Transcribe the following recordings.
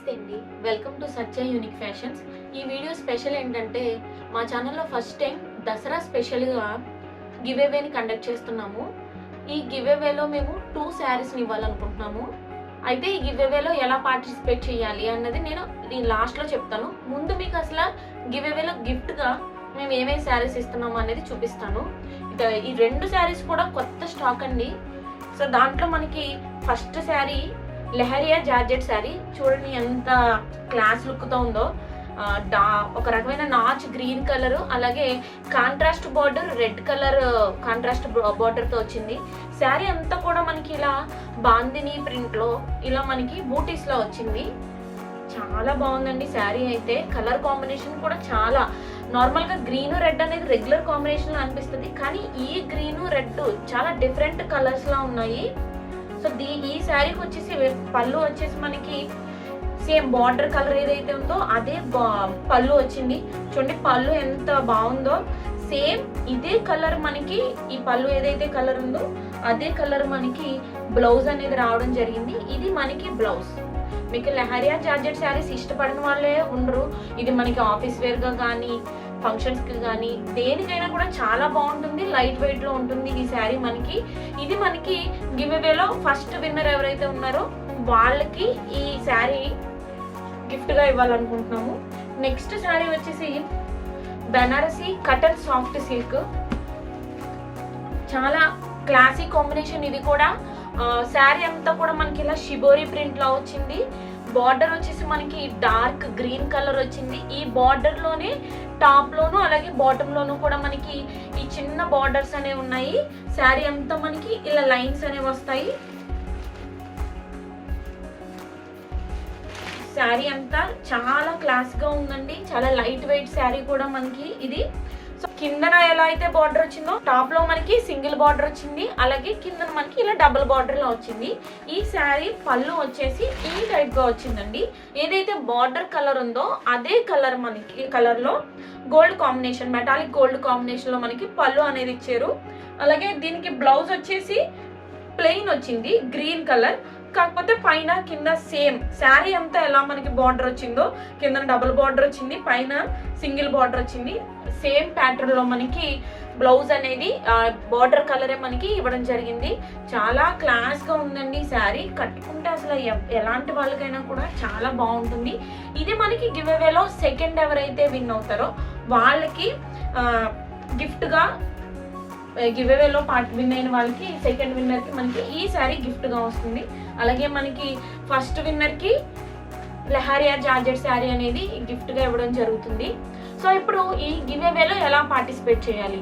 నమస్తే అండి. Welcome to Satya unique fashions. ఈ వీడియో స్పెషల్ ఏంటంటే మా ఛానల్లో ఫస్ట్ టైం దసరా స్పెషల్గా గివ్ అవేని కండక్ట్ చేస్తున్నాము. ఈ గివ్ అవేలో మేము 2 శారీస్ని ఇవ్వాలనుకుంటున్నాము. అయితే ఈ గివ్ అవేలో ఎలా పార్టిసిపేట్ చేయాలి అన్నది నేను లాస్ట్లో చెప్తాను. ముందు మీకు అసలు గివ్ అవేలో గిఫ్ట్గా మేము ఏమేమి శారీస్ ఇస్తున్నాము అనేది చూపిస్తాను. ఈ 2 శారీస్ కూడా కొత్త స్టాక్ అండి. సో దాంట్లో మనకి ఫస్ట్ శారీ లెహరియా జార్జెట్ శారీ చూడండి ఎంత క్లాస్ లుక్తో ఉందో. ఒక రకమైన నాచ్ గ్రీన్ కలర్, అలాగే contrast border red colour contrast బార్డర్తో వచ్చింది. శారీ అంతా కూడా మనకి ఇలా బాందిని ప్రింట్లో ఇలా మనకి బూటీస్లో వచ్చింది. చాలా బాగుందండి శారీ. అయితే కలర్ కాంబినేషన్ కూడా చాలా నార్మల్గా గ్రీన్ రెడ్ అనేది రెగ్యులర్ కాంబినేషన్లో అనిపిస్తుంది, కానీ ఈ గ్రీన్ రెడ్ చాలా డిఫరెంట్ కలర్స్లా ఉన్నాయి. సో ఈ శారీకి వచ్చేసి పళ్ళు వచ్చేసి మనకి సేమ్ బార్డర్ కలర్ ఏదైతే ఉందో అదే పళ్ళు వచ్చింది. చూడండి పళ్ళు ఎంత బాగుందో. సేమ్ ఇదే కలర్ మనకి ఈ పళ్ళు ఏదైతే కలర్ ఉందో అదే కలర్ మనకి బ్లౌజ్ అనేది రావడం జరిగింది. ఇది మనకి బ్లౌజ్. మీకు లెహరియా జార్జెట్ శారీస్ ఇష్టపడిన వాళ్ళే ఉండరు. ఇది మనకి ఆఫీస్ వేర్గా కానీ ఫంక్షన్స్కి కానీ దేనికైనా కూడా చాలా బాగుంటుంది. లైట్ వెయిట్లో ఉంటుంది ఈ శారీ మనకి. ఇది మనకి గివ్ అవేలో ఫస్ట్ విన్నర్ ఎవరైతే ఉన్నారో వాళ్ళకి ఈ శారీ గిఫ్ట్గా ఇవ్వాలనుకుంటున్నాము. నెక్స్ట్ శారీ వచ్చేసి బెనారసీ కటన్ సాఫ్ట్ సిల్క్. చాలా క్లాసీ కాంబినేషన్ ఇది కూడా. శారీ అంతా కూడా మనకి ఇలా షిబోరి ప్రింట్లో వచ్చింది. బార్డర్ వచ్చేసి మనకి డార్క్ గ్రీన్ కలర్ వచ్చింది. ఈ బార్డర్ లోనే టాప్ లోను అలాగే బాటమ్ లోను కూడా మనకి ఈ చిన్న బార్డర్స్ అనేవి ఉన్నాయి. శారీ అంతా మనకి ఇలా లైన్స్ అనేవి వస్తాయి. శారీ అంతా చాలా క్లాస్ గా ఉందండి. చాలా లైట్ వెయిట్ శారీ కూడా మనకి ఇది. సో కిందన ఎలా అయితే బార్డర్ వచ్చిందో టాప్ లో మనకి సింగిల్ బార్డర్ వచ్చింది, అలాగే కిందన మనకి ఇలా డబుల్ బార్డర్ లో వచ్చింది. ఈ శారీ పళ్ళు వచ్చేసి ఈ టైప్ గా వచ్చిందండి. ఏదైతే బార్డర్ కలర్ ఉందో అదే కలర్ మనకి కలర్ లో gold combination, metallic gold combination లో మనకి పళ్ళు అనేది ఇచ్చారు. అలాగే దీనికి బ్లౌజ్ వచ్చేసి ప్లెయిన్ వచ్చింది గ్రీన్ కలర్. కాకపోతే పైన కింద సేమ్ శారీ అంతా ఎలా మనకి బార్డర్ వచ్చిందో కింద డబుల్ బార్డర్ వచ్చింది, పైన సింగిల్ బార్డర్ వచ్చింది. సేమ్ ప్యాటర్న్ లో మనకి బ్లౌజ్ అనేది బార్డర్ కలరే మనకి ఇవ్వడం జరిగింది. చాలా క్లాస్ గా ఉందండి శారీ. కట్టుకుంటే అసలు ఎలాంటి వాళ్ళకైనా కూడా చాలా బాగుంటుంది. ఇది మనకి గివ్ అవేలో సెకండ్ ఎవరైతే విన్ అవుతారో వాళ్ళకి గిఫ్ట్ గా గివ్ అవేలో విన్ అయిన వాళ్ళకి సెకండ్ విన్నర్ కి మనకి ఈ శారీ గిఫ్ట్ గా వస్తుంది. అలాగే మనకి ఫస్ట్ విన్నర్ కి లెహరియా జార్జెట్ శారీ అనేది గిఫ్ట్ గా ఇవ్వడం జరుగుతుంది. సో ఇప్పుడు ఈ గివ్ అవేలో ఎలా పార్టిసిపేట్ చేయాలి?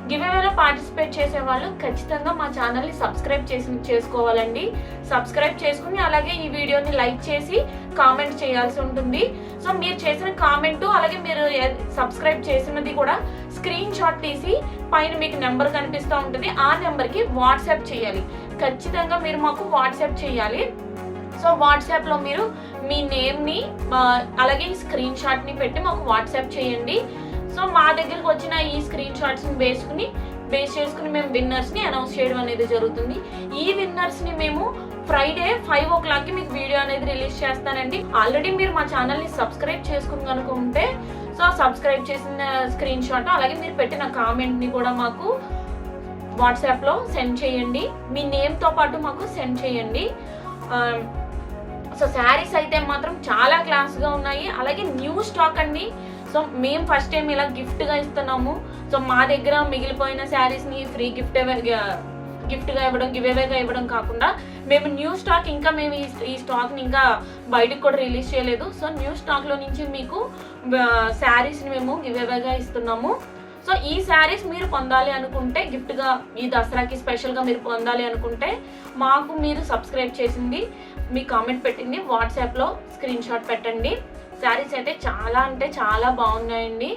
గివ్ అవేలో పార్టిసిపేట్ చేసే వాళ్ళు ఖచ్చితంగా మా ఛానల్ని సబ్స్క్రైబ్ చేసుకోవాలండి. సబ్స్క్రైబ్ చేసుకుని అలాగే ఈ వీడియోని లైక్ చేసి కామెంట్ చేయాల్సి ఉంటుంది. సో మీరు చేసిన కామెంటు అలాగే మీరు సబ్స్క్రైబ్ చేసినది కూడా స్క్రీన్ షాట్ తీసి పైన మీకు నెంబర్ కనిపిస్తూ ఉంటుంది. ఆ నెంబర్కి వాట్సాప్ చేయాలి. ఖచ్చితంగా మీరు మాకు వాట్సాప్ చేయాలి. సో వాట్సాప్లో మీరు మీ నేమ్ని అలాగే స్క్రీన్ షాట్ని పెట్టి మాకు వాట్సాప్ చేయండి. సో మా దగ్గరకు వచ్చిన ఈ స్క్రీన్ షాట్స్ని బేస్ చేసుకుని మేము విన్నర్స్ని అనౌన్స్ చేయడం అనేది జరుగుతుంది. ఈ విన్నర్స్ని మేము ఫ్రైడే 5 o'clockకి మీకు వీడియో అనేది రిలీజ్ చేస్తానండి. ఆల్రెడీ మీరు మా ఛానల్ని సబ్స్క్రైబ్ చేసుకుని కనుక ఉంటే సో సబ్స్క్రైబ్ చేసిన స్క్రీన్ షాట్ అలాగే మీరు పెట్టిన కామెంట్ని కూడా మాకు వాట్సాప్లో సెండ్ చేయండి. మీ నేమ్తో పాటు మాకు సెండ్ చేయండి. సో శారీస్ అయితే మాత్రం చాలా క్లాస్గా ఉన్నాయి. అలాగే న్యూ స్టాక్ అండి. సో మేము ఫస్ట్ టైం ఇలా గిఫ్ట్గా ఇస్తున్నాము. సో మా దగ్గర మిగిలిపోయిన శారీస్ని ఫ్రీ గిఫ్ట్గా ఇవ్వడం, గివ్ అవేగా ఇవ్వడం కాకుండా మేము న్యూ స్టాక్ ఇంకా మేము ఈ స్టాక్ని ఇంకా బయటకు కూడా రిలీజ్ చేయలేదు. సో న్యూ స్టాక్లో నుంచి మీకు శారీస్ని మేము గివ్ అవేగా ఇస్తున్నాము. సో ఈ శారీస్ మీరు పొందాలి అనుకుంటే గిఫ్ట్గా ఈ దసరాకి స్పెషల్గా మీరు పొందాలి అనుకుంటే మాకు మీరు సబ్స్క్రైబ్ చేసింది మీ కామెంట్ పెట్టింది వాట్సాప్లో స్క్రీన్ షాట్ పెట్టండి. శారీస్ అయితే చాలా అంటే చాలా బాగున్నాయండి.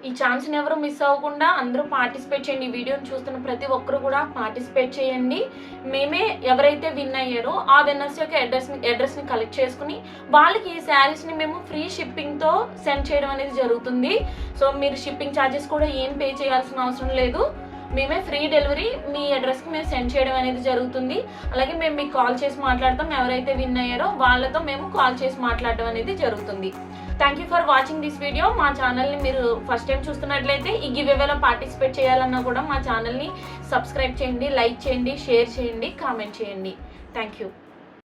ఈ ఛాన్స్ని ఎవరు మిస్ అవ్వకుండా అందరూ పార్టిసిపేట్ చేయండి. ఈ వీడియోని చూస్తున్న ప్రతి ఒక్కరు కూడా పార్టిసిపేట్ చేయండి. మేమే ఎవరైతే విన్ అయ్యారో ఆ విన్నర్స్ యొక్క అడ్రస్ని కలెక్ట్ చేసుకుని వాళ్ళకి ఈ శారీస్ని మేము ఫ్రీ షిప్పింగ్తో సెండ్ చేయడం అనేది జరుగుతుంది. సో మీరు షిప్పింగ్ ఛార్జెస్ కూడా ఏం పే చేయాల్సిన అవసరం లేదు. మేమే ఫ్రీ డెలివరీ మీ అడ్రస్కి మేము సెండ్ చేయడం అనేది జరుగుతుంది. అలాగే మేము మీకు కాల్ చేసి మాట్లాడతాం. ఎవరైతే విన్ అయ్యారో వాళ్ళతో మేము కాల్ చేసి మాట్లాడడం అనేది జరుగుతుంది. Thank you for watching this video. మా ఛానల్ని మీరు ఫస్ట్ టైం చూస్తున్నట్లయితే ఈ గివ్ అవేలో పార్టిసిపేట్ చేయాలన్నా కూడా మా ఛానల్ని సబ్స్క్రైబ్ చేయండి, లైక్ చేయండి, షేర్ చేయండి, కామెంట్ చేయండి. Thank you.